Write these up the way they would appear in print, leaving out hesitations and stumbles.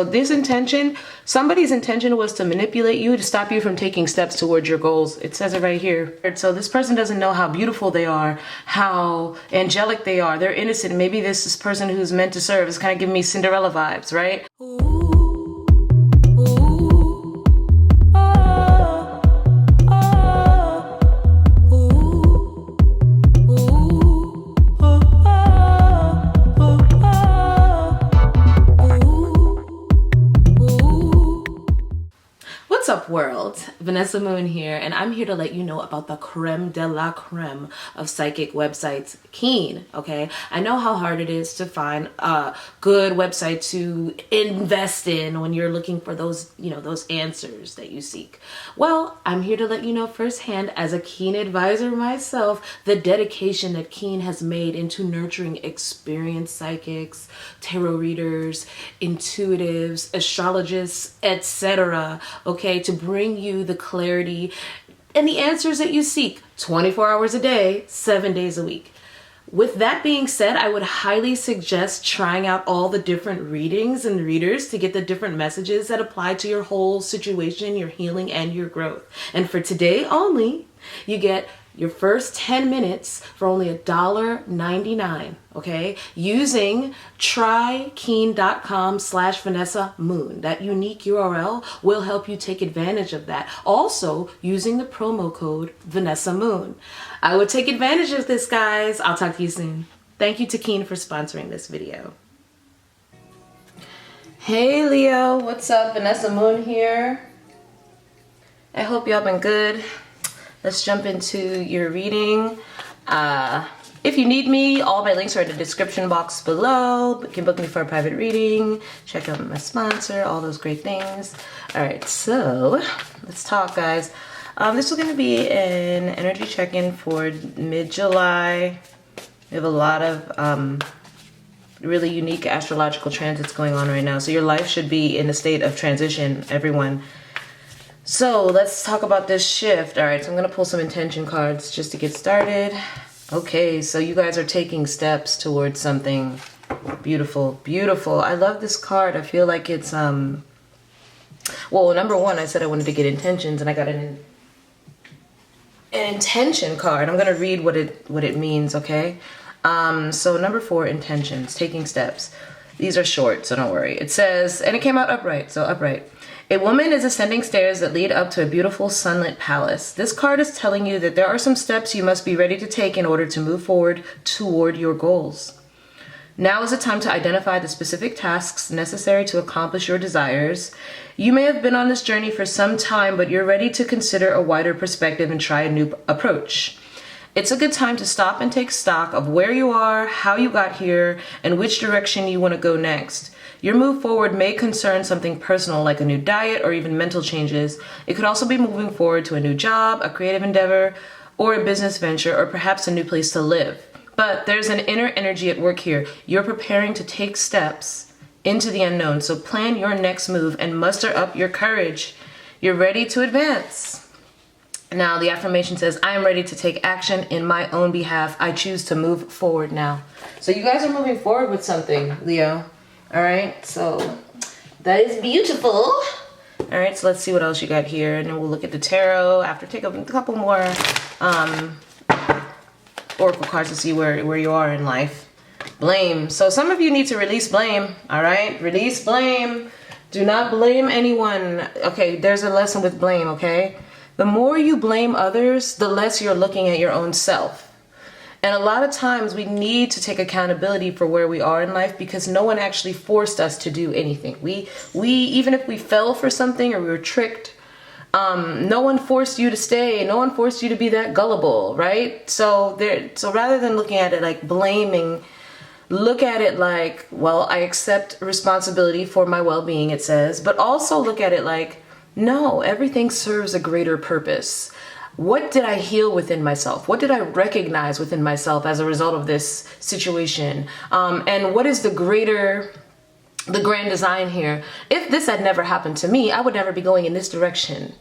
This intention, somebody's intention was to manipulate you, to stop you from taking steps towards your goals. It says it right here. So this person doesn't know how beautiful they are, how angelic they are. They're innocent. Maybe this person who's meant to serve is kind of giving me Cinderella vibes, right? What's up, world? Vanessa Moon here, and I'm here to let you know about the creme de la creme of psychic websites, Keen. Okay, I know how hard it is to find a good website to invest in when you're looking for those, those answers that you seek. Well, I'm here to let you know firsthand, as a Keen advisor myself, the dedication that Keen has made into nurturing experienced psychics, tarot readers, intuitives, astrologists, etc. Okay, to bring you the clarity and the answers that you seek 24 hours a day, 7 days a week. With that being said, I would highly suggest trying out all the different readings and readers to get the different messages that apply to your whole situation, your healing, and your growth. And for today only, you get your first 10 minutes for only $1.99, okay? Using trykeen.com/VanessaMoon. That unique URL will help you take advantage of that. Also, using the promo code VanessaMoon. I would take advantage of this, guys. I'll talk to you soon. Thank you to Keen for sponsoring this video. Hey Leo, what's up? Vanessa Moon here. I hope y'all been good. Let's jump into your reading. If you need me, all my links are in the description box below. You can book me for a private reading, check out my sponsor, all those great things. All right, so let's talk, guys. This is going to be an energy check-in for mid-July. We have a lot of really unique astrological transits going on right now. So your life should be in a state of transition, everyone. So let's talk about this shift. All right, so I'm going to pull some intention cards just to get started. Okay, so you guys are taking steps towards something beautiful, beautiful. I love this card. I feel like it's, well, number one, I said I wanted to get intentions, and I got an intention card. I'm going to read what it means, okay? So number 4, intentions, taking steps. These are short, so don't worry. It says, and it came out upright, so upright. A woman is ascending stairs that lead up to a beautiful sunlit palace. This card is telling you that there are some steps you must be ready to take in order to move forward toward your goals. Now is the time to identify the specific tasks necessary to accomplish your desires. You may have been on this journey for some time, but you're ready to consider a wider perspective and try a new approach. It's a good time to stop and take stock of where you are, how you got here, and which direction you want to go next. Your move forward may concern something personal like a new diet or even mental changes. It could also be moving forward to a new job, a creative endeavor, or a business venture, or perhaps a new place to live. But there's an inner energy at work here. You're preparing to take steps into the unknown, so plan your next move and muster up your courage. You're ready to advance. Now the affirmation says, I am ready to take action in my own behalf. I choose to move forward now. So you guys are moving forward with something, Leo. All right, so that is beautiful. All right, so let's see what else you got here, and then we'll look at the tarot after. Take a couple more oracle cards to see where you are in life. Blame. So some of you need to release blame. All right, release blame. Do not blame anyone. Okay, there's a lesson with blame. Okay, the more you blame others, the less you're looking at your own self. And a lot of times we need to take accountability for where we are in life, because no one actually forced us to do anything. We even if we fell for something or we were tricked, no one forced you to stay. No one forced you to be that gullible, right? So rather than looking at it like blaming, look at it like, well, I accept responsibility for my well-being, it says, but also look at it like, no, everything serves a greater purpose. What did I heal within myself? What did I recognize within myself as a result of this situation? And what is the grand design here? If this had never happened to me, I would never be going in this direction.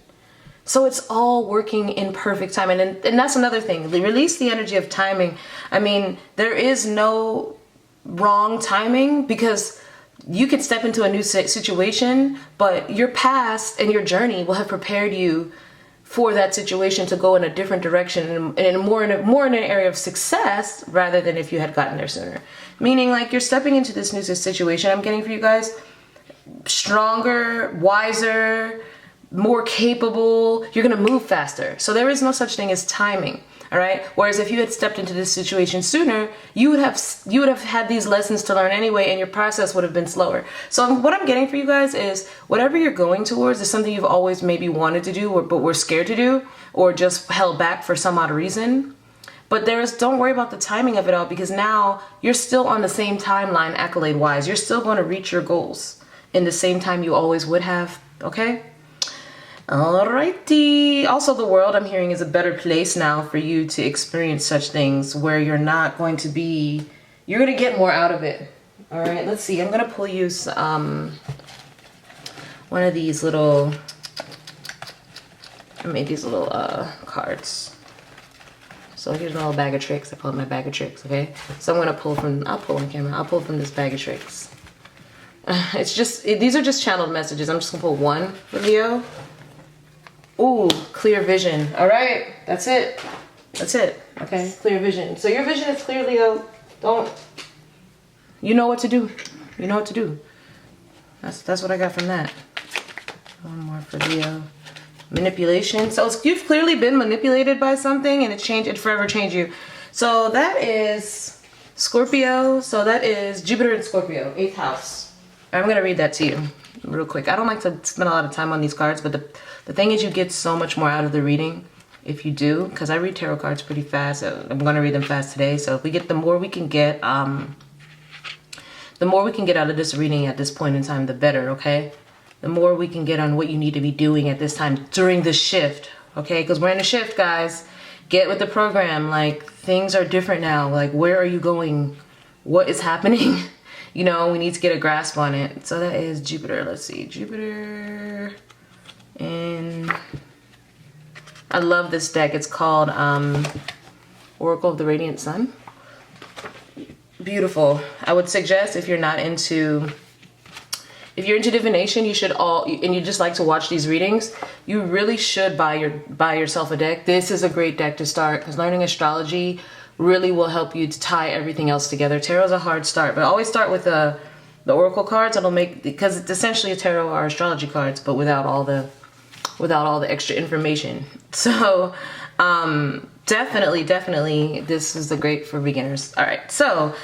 So it's all working in perfect time. And that's another thing. Release the energy of timing. I mean, there is no wrong timing, because you could step into a new situation, but your past and your journey will have prepared you for that situation to go in a different direction and more in an area of success rather than if you had gotten there sooner. Meaning, like, you're stepping into this new situation I'm getting for you guys stronger, wiser, more capable. You're gonna move faster. So there is no such thing as timing. All right. Whereas if you had stepped into this situation sooner, you would have had these lessons to learn anyway, and your process would have been slower. So what I'm getting for you guys is whatever you're going towards is something you've always maybe wanted to do, but were scared to do, or just held back for some odd reason. But don't worry about the timing of it all, because now you're still on the same timeline, accolade wise. You're still going to reach your goals in the same time you always would have. Okay. Alrighty. Also, the world, I'm hearing, is a better place now for you to experience such things where you're going to get more out of it. All right, let's see. I'm going to pull you one of these little, I made these little cards. So here's my little bag of tricks. I call it my bag of tricks, okay? So I'm going to I'll pull on camera. I'll pull from this bag of tricks. These are just channeled messages. I'm just going to pull one for Leo. Ooh, clear vision. All right, that's it. That's it. Okay, clear vision. So your vision is clear, Leo. You know what to do. You know what to do. That's what I got from that. One more for Leo. Manipulation. So you've clearly been manipulated by something, and it forever changed you. So that is Scorpio. So that is Jupiter in Scorpio, 8th house. I'm gonna read that to you real quick. I don't like to spend a lot of time on these cards, but the thing is, you get so much more out of the reading if you do, because I read tarot cards pretty fast. So I'm going to read them fast today. So if we get, the more we can get out of this reading at this point in time, the better, okay? The more we can get on what you need to be doing at this time during the shift, okay? Because we're in a shift, guys. Get with the program. Like, things are different now. Like, where are you going? What is happening? You know, we need to get a grasp on it. So that is Jupiter. Let's see. Jupiter. And I love this deck. It's called Oracle of the Radiant Sun. Beautiful. I would suggest if you're into divination, and you just like to watch these readings, you really should buy yourself a deck. This is a great deck to start, because learning astrology really will help you to tie everything else together. Tarot's a hard start, but always start with the Oracle cards. Because it's essentially a tarot or astrology cards, but without all the extra information. So definitely this is the great for beginners. All right, so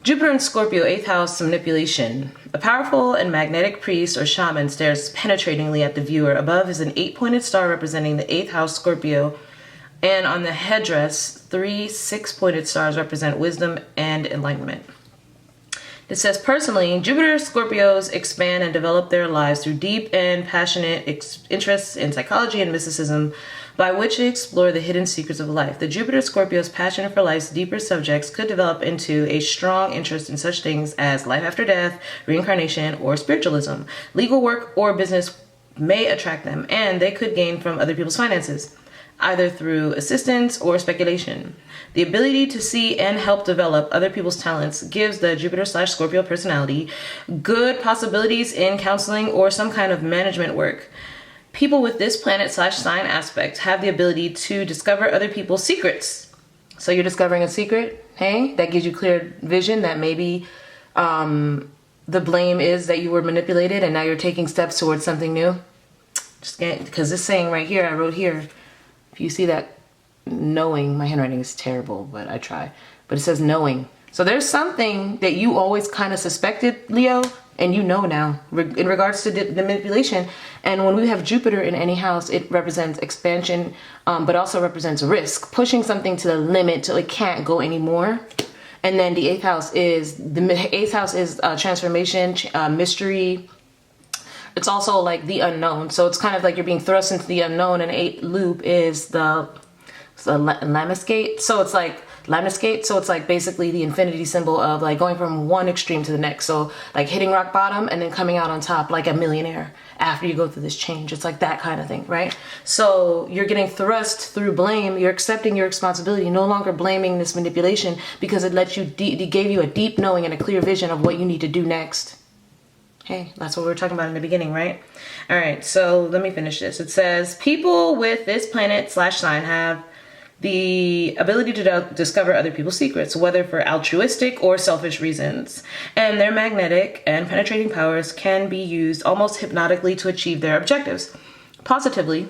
Jupiter in Scorpio, 8th house, manipulation. A powerful and magnetic priest or shaman stares penetratingly at the viewer. Above is an 8-pointed star representing the 8th house, Scorpio, and on the headdress 3 6-pointed stars represent wisdom and enlightenment. It says, personally, Jupiter Scorpios expand and develop their lives through deep and passionate interests in psychology and mysticism, by which they explore the hidden secrets of life. The Jupiter Scorpios' passion for life's deeper subjects could develop into a strong interest in such things as life after death, reincarnation, or spiritualism. Legal work or business may attract them, and they could gain from other people's finances, either through assistance or speculation. The ability to see and help develop other people's talents gives the Jupiter/Scorpio personality good possibilities in counseling or some kind of management work. People with this planet/sign aspect have the ability to discover other people's secrets. So you're discovering a secret, hey? That gives you clear vision that maybe the blame is that you were manipulated and now you're taking steps towards something new. Because this saying right here, I wrote here, if you see that, knowing, my handwriting is terrible, but I try. But it says knowing. So there's something that you always kind of suspected, Leo, and you know now in regards to the manipulation. And when we have Jupiter in any house, it represents expansion, but also represents risk, pushing something to the limit till it can't go anymore. And then the 8th house is transformation, mystery. It's also like the unknown. So it's kind of like you're being thrust into the unknown, and 8 loop is the lamescape. So it's like lamescape. So it's like basically the infinity symbol of like going from one extreme to the next. So like hitting rock bottom and then coming out on top like a millionaire after you go through this change. It's like that kind of thing, right? So you're getting thrust through blame. You're accepting your responsibility, no longer blaming this manipulation, because it lets you, it gave you a deep knowing and a clear vision of what you need to do next. Hey, that's what we were talking about in the beginning, right? All right, so let me finish this. It says, people with this planet/sign have the ability to discover other people's secrets, whether for altruistic or selfish reasons. And their magnetic and penetrating powers can be used almost hypnotically to achieve their objectives. Positively,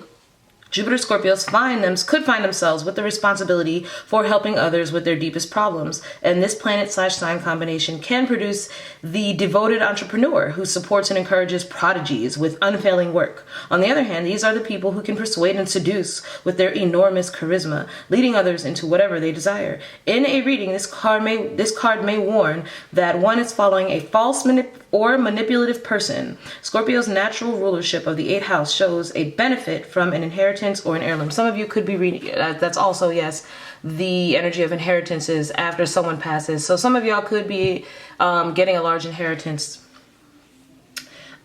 Jupiter Scorpios could find themselves with the responsibility for helping others with their deepest problems. And this planet/sign combination can produce the devoted entrepreneur who supports and encourages prodigies with unfailing work. On the other hand, these are the people who can persuade and seduce with their enormous charisma, leading others into whatever they desire. In a reading, this card may warn that one is following a false or manipulative person. Scorpio's natural rulership of the 8th house shows a benefit from an inheritance or an heirloom. Some of you could be reading, that's also, yes, the energy of inheritances after someone passes. So some of y'all could be getting a large inheritance.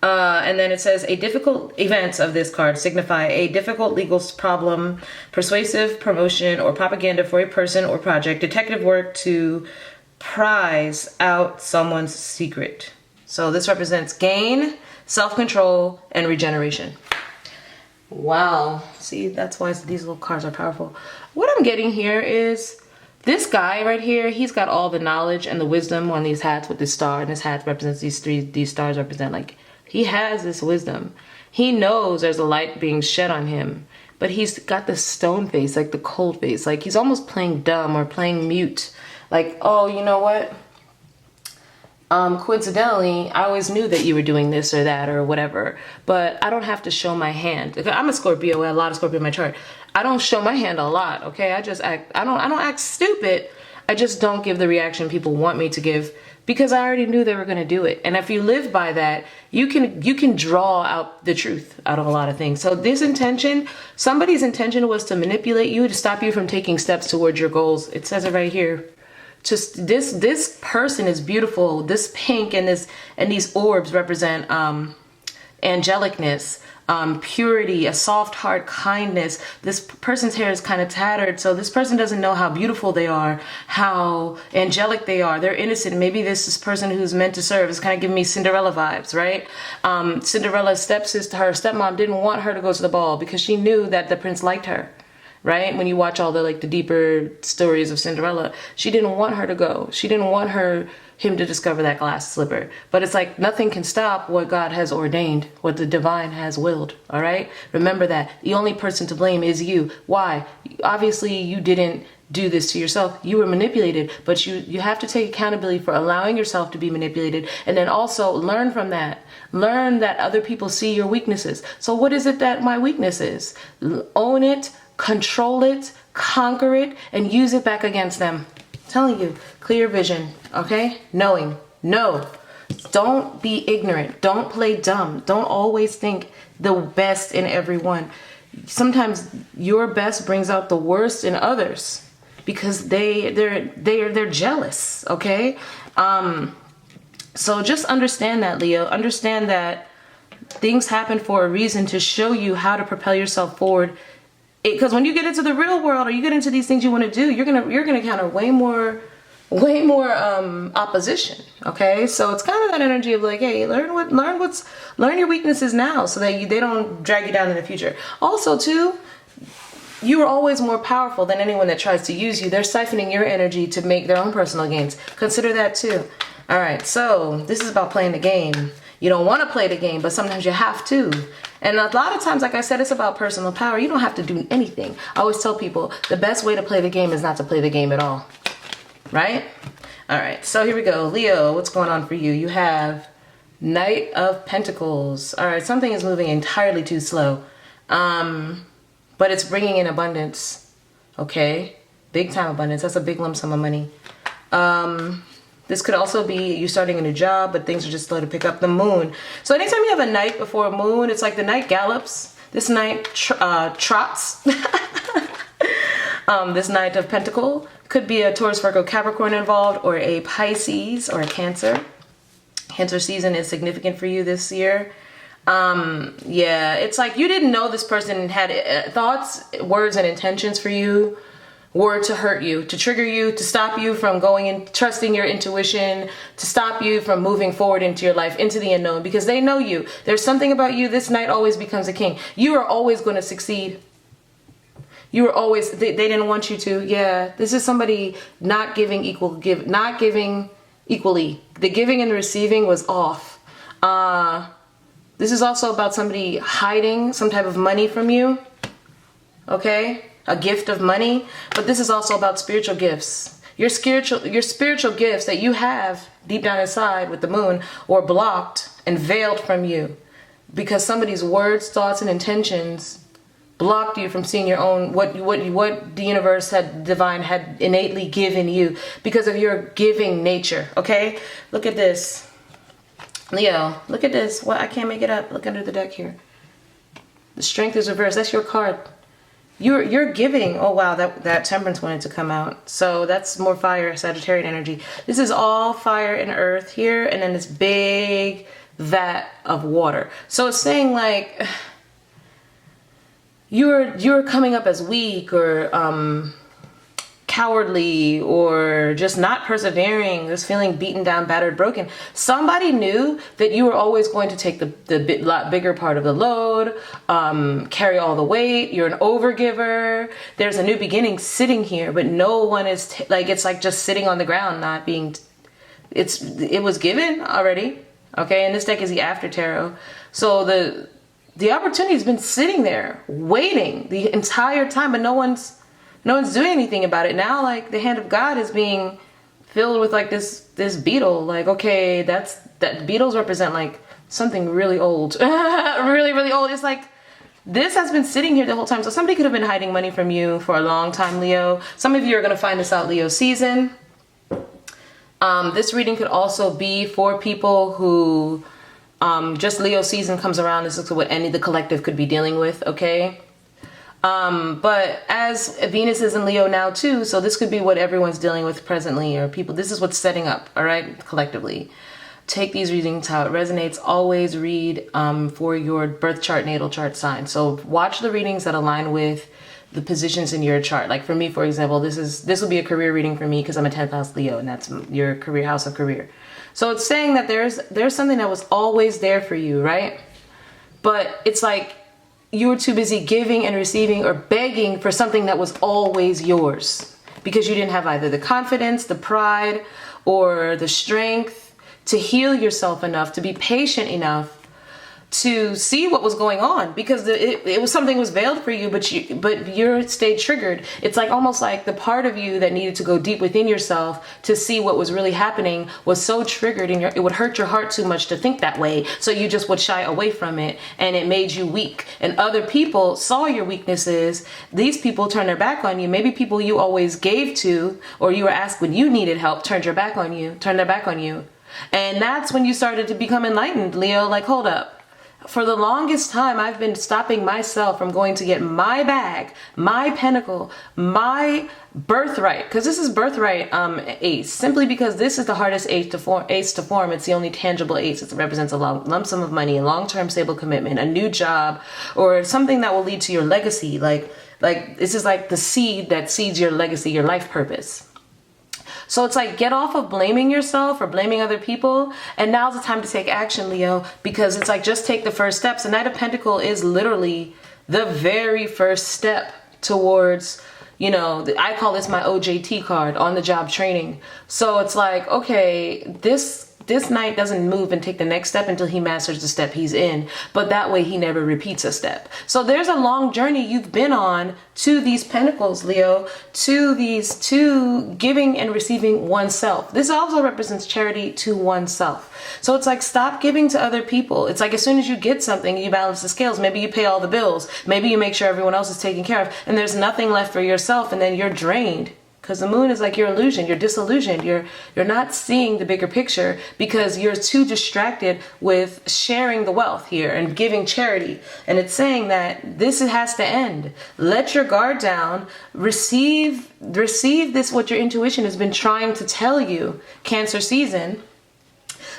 And then it says, a difficult events of this card signify a difficult legal problem, persuasive promotion or propaganda for a person or project, detective work to prize out someone's secret. So this represents gain, self-control, and regeneration. Wow. See, that's why these little cards are powerful. What I'm getting here is this guy right here, he's got all the knowledge and the wisdom on these hats with this star, and this hat represents these stars represent, like, he has this wisdom. He knows there's a light being shed on him, but he's got the stone face, like the cold face, like he's almost playing dumb or playing mute. Like, oh, you know what? Coincidentally, I always knew that you were doing this or that or whatever, but I don't have to show my hand. I'm a Scorpio, I have a lot of Scorpio in my chart. I don't show my hand a lot, okay? I don't act stupid. I just don't give the reaction people want me to give because I already knew they were going to do it. And if you live by that, you can draw out the truth out of a lot of things. So this intention, somebody's intention was to manipulate you, to stop you from taking steps towards your goals. It says it right here. Just this person is beautiful. This pink and these orbs represent angelicness, purity, a soft heart, kindness. This person's hair is kind of tattered, so this person doesn't know how beautiful they are, how angelic they are. They're innocent. Maybe this person who's meant to serve is kind of giving me Cinderella vibes, right? Cinderella's stepsister, her stepmom, didn't want her to go to the ball because she knew that the prince liked her. Right? When you watch all the deeper stories of Cinderella, she didn't want her to go. She didn't want him to discover that glass slipper. But it's like nothing can stop what God has ordained, what the divine has willed. All right? Remember that. The only person to blame is you. Why? Obviously, you didn't do this to yourself. You were manipulated, but you have to take accountability for allowing yourself to be manipulated, and then also learn from that. Learn that other people see your weaknesses. So what is it that my weakness is? Own it. Control it, conquer it, and use it back against them. I'm telling you, clear vision, okay? Knowing, no. Don't be ignorant. Don't play dumb. Don't always think the best in everyone. Sometimes your best brings out the worst in others because they're jealous, okay? So just understand that, Leo. Understand that things happen for a reason to show you how to propel yourself forward. Because when you get into the real world or you get into these things you want to do, you're gonna encounter way more opposition. Okay, so it's kind of that energy of like, hey, learn your weaknesses now so that they don't drag you down in the future. Also, too, you are always more powerful than anyone that tries to use you. They're siphoning your energy to make their own personal gains. Consider that too. All right, so this is about playing the game. You don't want to play the game, but sometimes you have to. And a lot of times, like I said, it's about personal power. You don't have to do anything. I always tell people the best way to play the game is not to play the game at all. Right? All right, so here we go. Leo, what's going on for you? You have Knight of Pentacles. All right, something is moving entirely too slow. But it's bringing in abundance. Okay? Big time abundance. That's a big lump sum of money. This could also be you starting a new job, but things are just slow to pick up. The moon. So anytime you have a night before a moon, it's like the night gallops. This night trots. This Knight of Pentacle could be a Taurus, Virgo, Capricorn involved, or a Pisces or a Cancer. Cancer season is significant for you this year. Yeah, it's like you didn't know this person had thoughts, words, and intentions for you were to hurt you, to trigger you, to stop you from going and trusting your intuition, to stop you from moving forward into your life, into the unknown, because they know you. There's something about you. This knight always becomes a king. You are always going to succeed. You were always, they didn't want you to. Yeah, this is somebody not giving not giving equally. The giving and the receiving was off. This is also about somebody hiding some type of money from you. Okay? A gift of money. But this is also about spiritual gifts. Your spiritual gifts that you have deep down inside with the moon were blocked and veiled from you because somebody's words, thoughts, and intentions blocked you from seeing your own, what the universe divine had innately given you because of your giving nature. Okay? Look at this. Leo, look at this. What? I can't make it up. Look under the deck here. The strength is reversed. That's your card. You're giving. Oh wow, that temperance wanted to come out. So that's more fire, Sagittarian energy. This is all fire and earth here, and then this big vat of water. So it's saying like you're coming up as weak or cowardly or just not persevering, just feeling beaten down, battered, broken. Somebody knew that you were always going to take the lot bigger part of the load, carry all the weight. You're an overgiver. There's a new beginning sitting here, but no one is it's like just sitting on the ground, not being. It was given already. Okay, and this deck is the After Tarot. So the opportunity has been sitting there waiting the entire time, but no one's doing anything about it. Now, like, the hand of God is being filled with like this beetle. Like, okay, that beetles represent like something really old. really, really old. It's like this has been sitting here the whole time. So somebody could have been hiding money from you for a long time, Leo. Some of you are going to find this out Leo season. This reading could also be for people who just Leo season comes around. This is what the collective could be dealing with, okay? But as Venus is in Leo now too, so this could be what everyone's dealing with presently, or people, this is what's setting up, all right, collectively. Take these readings how it resonates. Always read for your birth chart, natal chart sign. So watch the readings that align with the positions in your chart. Like for me, for example, this will be a career reading for me because I'm a 10th house Leo, and that's your career, house of career. So it's saying that there's something that was always there for you, right? But it's like you were too busy giving and receiving or begging for something that was always yours because you didn't have either the confidence, the pride, or the strength to heal yourself enough, to be patient enough to see what was going on, because it was something was veiled for you, but you stayed triggered. It's like almost like the part of you that needed to go deep within yourself to see what was really happening was so triggered, and it would hurt your heart too much to think that way, so you just would shy away from it, and it made you weak. And other people saw your weaknesses. These people turned their back on you. Maybe people you always gave to, or you were asked when you needed help, turned their back on you. And that's when you started to become enlightened, Leo. Like, hold up. For the longest time, I've been stopping myself from going to get my bag, my pinnacle, my birthright, because this is birthright ace, simply because this is the hardest ace to form. It's the only tangible ace. It represents a lump sum of money, a long-term stable commitment, a new job, or something that will lead to your legacy. Like this is like the seed that seeds your legacy, your life purpose. So it's like, get off of blaming yourself or blaming other people. And now's the time to take action, Leo, because it's like, just take the first steps. The Knight of Pentacles is literally the very first step towards, I call this my OJT card, on the job training. So it's like, okay, this knight doesn't move and take the next step until he masters the step he's in, but that way he never repeats a step. So there's a long journey you've been on to these pentacles, Leo, to giving and receiving oneself. This also represents charity to oneself. So it's like, stop giving to other people. It's like, as soon as you get something, you balance the scales. Maybe you pay all the bills. Maybe you make sure everyone else is taken care of, and there's nothing left for yourself, and then you're drained. Because the moon is like your illusion, you're disillusioned, you're not seeing the bigger picture because you're too distracted with sharing the wealth here and giving charity. And it's saying that this has to end. Let your guard down, receive this, what your intuition has been trying to tell you, Cancer season.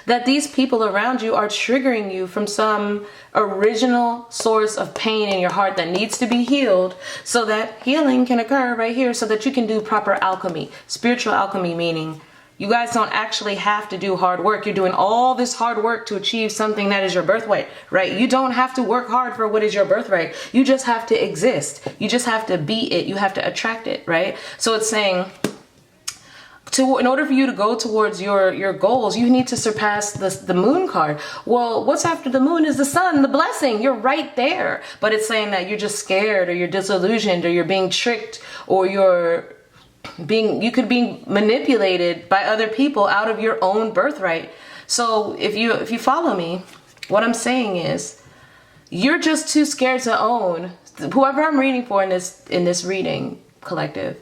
that these people around you are triggering you from some original source of pain in your heart that needs to be healed, so that healing can occur right here, so that you can do proper alchemy. Spiritual alchemy, meaning you guys don't actually have to do hard work. You're doing all this hard work to achieve something that is your birthright, right? You don't have to work hard for what is your birthright. You just have to exist. You just have to be it. You have to attract it, right? So it's saying, in order for you to go towards your goals, you need to surpass the moon card. Well, what's after the moon is the sun, the blessing. You're right there. But it's saying that you're just scared, or you're disillusioned, or you're being tricked, or you could be manipulated by other people out of your own birthright. So if you follow me, what I'm saying is, you're just too scared to own whoever I'm reading for in this reading collective.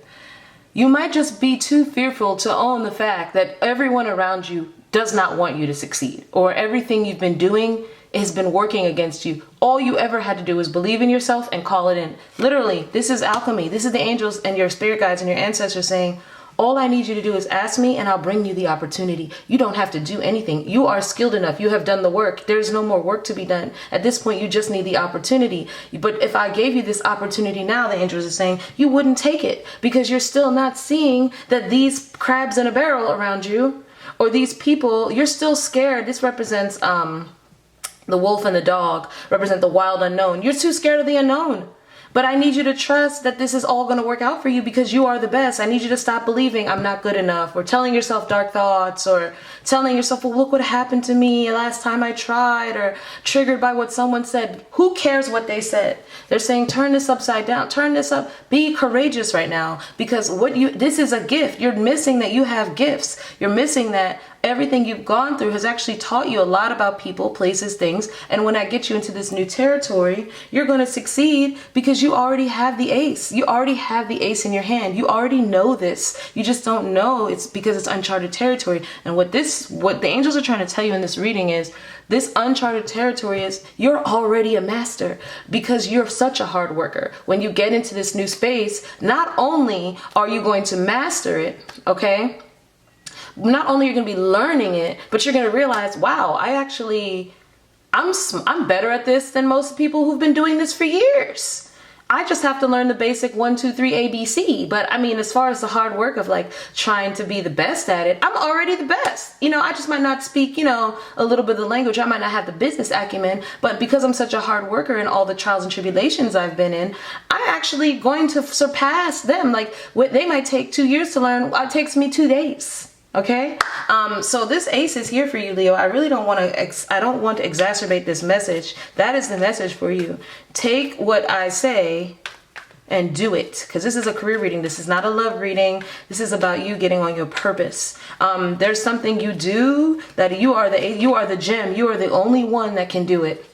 You might just be too fearful to own the fact that everyone around you does not want you to succeed, or everything you've been doing has been working against you. All you ever had to do was believe in yourself and call it in. Literally, this is alchemy. This is the angels and your spirit guides and your ancestors saying, all I need you to do is ask me and I'll bring you the opportunity. You don't have to do anything. You are skilled enough. You have done the work. There's no more work to be done. At this point, you just need the opportunity. But if I gave you this opportunity now, the angels are saying, you wouldn't take it, because you're still not seeing that these crabs in a barrel around you, or these people, you're still scared. This represents the wolf and the dog, represent the wild unknown. You're too scared of the unknown. But I need you to trust that this is all going to work out for you, because you are the best. I need you to stop believing I'm not good enough, or telling yourself dark thoughts, or telling yourself, well, look what happened to me last time I tried, or triggered by what someone said. Who cares what they said? They're saying, turn this upside down, turn this up. Be courageous right now, because this is a gift. You're missing that you have gifts. You're missing that everything you've gone through has actually taught you a lot about people, places, things. And when I get you into this new territory, you're going to succeed, because you already have the ace. You already have the ace in your hand. You already know this. You just don't know it's because it's uncharted territory. And what the angels are trying to tell you in this reading is, this uncharted territory is, you're already a master, because you're such a hard worker. When you get into this new space, not only are you going to master it, okay? Not only are you going to be learning it, but you're going to realize, wow, I'm better at this than most people who've been doing this for years. I just have to learn the basic 1, 2, 3 ABC. But I mean, as far as the hard work of like trying to be the best at it, I'm already the best. I just might not speak, a little bit of the language. I might not have the business acumen, but because I'm such a hard worker and all the trials and tribulations I've been in, I'm actually going to surpass them. Like what they might take 2 years to learn, it takes me 2 days. Okay, so this ace is here for you, Leo. I really don't want to, I don't want to exacerbate this message. That is the message for you. Take what I say and do it, because this is a career reading. This is not a love reading. This is about you getting on your purpose. There's something you do that you are the gem. You are the only one that can do it.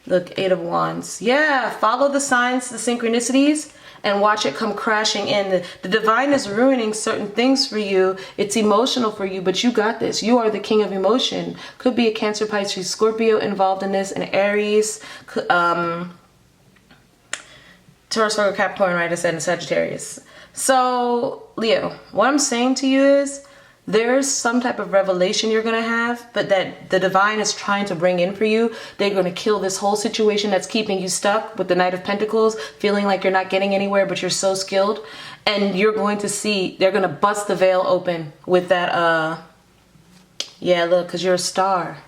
Look, 8 of Wands. Yeah, follow the signs, the synchronicities, and watch it come crashing in. The divine is ruining certain things for you. It's emotional for you, but you got this. You are the king of emotion. Could be a Cancer, Pisces, Scorpio involved in this, and Aries, Taurus, Virgo, Capricorn, right? I said, and Sagittarius. So, Leo, what I'm saying to you is, there's some type of revelation you're going to have, but that the divine is trying to bring in for you. They're going to kill this whole situation that's keeping you stuck with the Knight of Pentacles, feeling like you're not getting anywhere, but you're so skilled. And you're going to see, they're going to bust the veil open with that, yeah, look, because you're a star.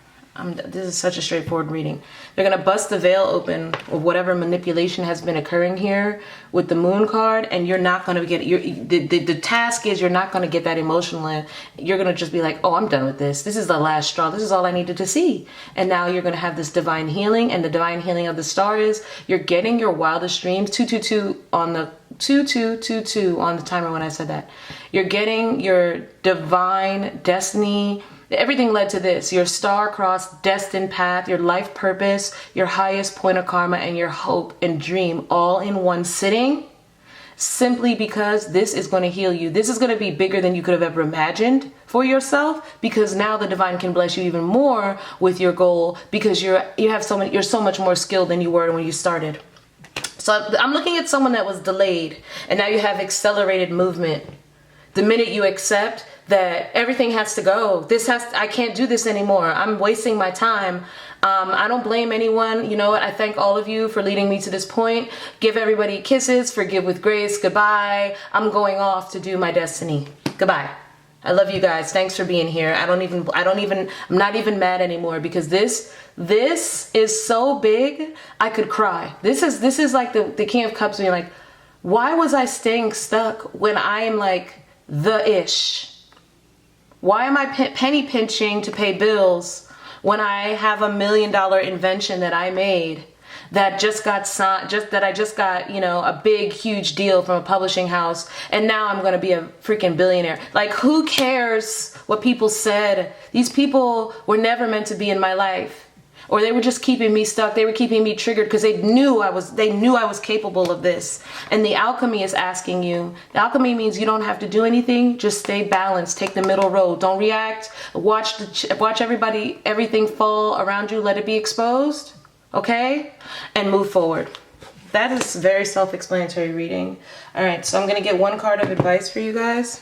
This is such a straightforward reading. They're going to bust the veil open of whatever manipulation has been occurring here with the moon card, and you're not going to get, the task is you're not going to get that emotional in. You're going to just be like, oh, I'm done with this. This is the last straw. This is all I needed to see. And now you're going to have this divine healing, and the divine healing of the star is you're getting your wildest dreams, 222 on the 2222 on the timer when I said that. You're getting your divine destiny. Everything led to this, your star-crossed destined path, your life purpose, your highest point of karma, and your hope and dream all in one sitting, simply because this is going to heal you. This is going to be bigger than you could have ever imagined for yourself, because now the divine can bless you even more with your goal, because you're so much more skilled than you were when you started. So I'm looking at someone that was delayed, and now you have accelerated movement. The minute you accept that everything has to go. I can't do this anymore. I'm wasting my time. I don't blame anyone. You know what? I thank all of you for leading me to this point. Give everybody kisses, forgive with grace. Goodbye. I'm going off to do my destiny. Goodbye. I love you guys. Thanks for being here. I'm not even mad anymore because this is so big. I could cry. This is like the King of Cups being like, why was I staying stuck when I am like the ish? Why am I penny pinching to pay bills when I have $1 million invention that I made that just got signed, I just got, you know, a big, huge deal from a publishing house, and now I'm going to be a freaking billionaire. Like, who cares what people said? These people were never meant to be in my life. Or they were just keeping me stuck. They were keeping me triggered because they knew I was capable of this. And the alchemy is asking you. The alchemy means you don't have to do anything. Just stay balanced. Take the middle road. Don't react. Watch everything fall around you. Let it be exposed. Okay? And move forward. That is very self-explanatory reading. All right, so I'm going to get one card of advice for you guys.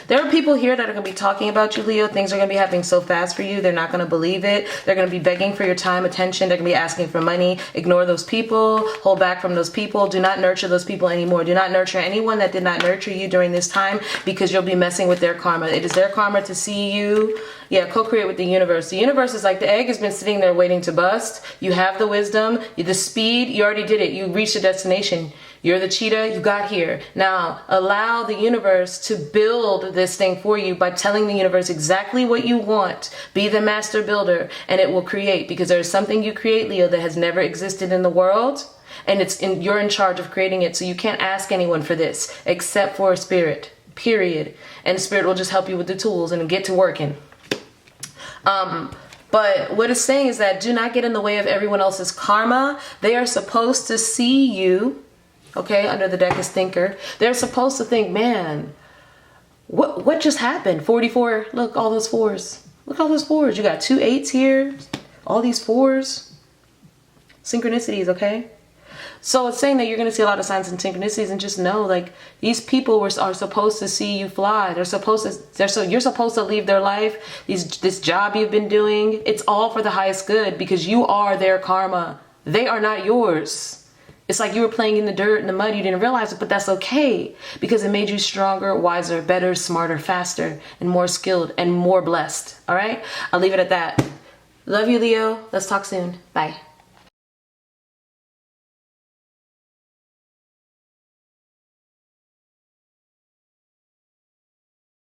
There are people here that are going to be talking about you, Leo. Things are going to be happening so fast for you. They're not going to believe it. They're going to be begging for your time, attention. They're going to be asking for money. Ignore those people. Hold back from those people. Do not nurture those people anymore. Do not nurture anyone that did not nurture you during this time because you'll be messing with their karma. It is their karma to see you. Yeah, co-create with the universe. The universe is like the egg has been sitting there waiting to bust. You have the wisdom, the speed. You already did it. You reached a destination. You're the cheetah, you got here. Now, allow the universe to build this thing for you by telling the universe exactly what you want. Be the master builder, and it will create, because there's something you create, Leo, that has never existed in the world, and you're in charge of creating it, so you can't ask anyone for this, except for a spirit, period. And spirit will just help you with the tools and get to working. But what it's saying is that do not get in the way of everyone else's karma. They are supposed to see you. Okay, under the deck is thinker. They're supposed to think, man, what just happened? 44, look, all those fours. Look, all those fours. You got 2 8s here, all these 4s. Synchronicities, okay? So it's saying that you're going to see a lot of signs and synchronicities, and just know, like, these people are supposed to see you fly. You're supposed to leave their life, this job you've been doing. It's all for the highest good because you are their karma. They are not yours. It's like you were playing in the dirt and the mud. You didn't realize it, but that's okay because it made you stronger, wiser, better, smarter, faster, and more skilled and more blessed. All right? I'll leave it at that. Love you, Leo. Let's talk soon. Bye.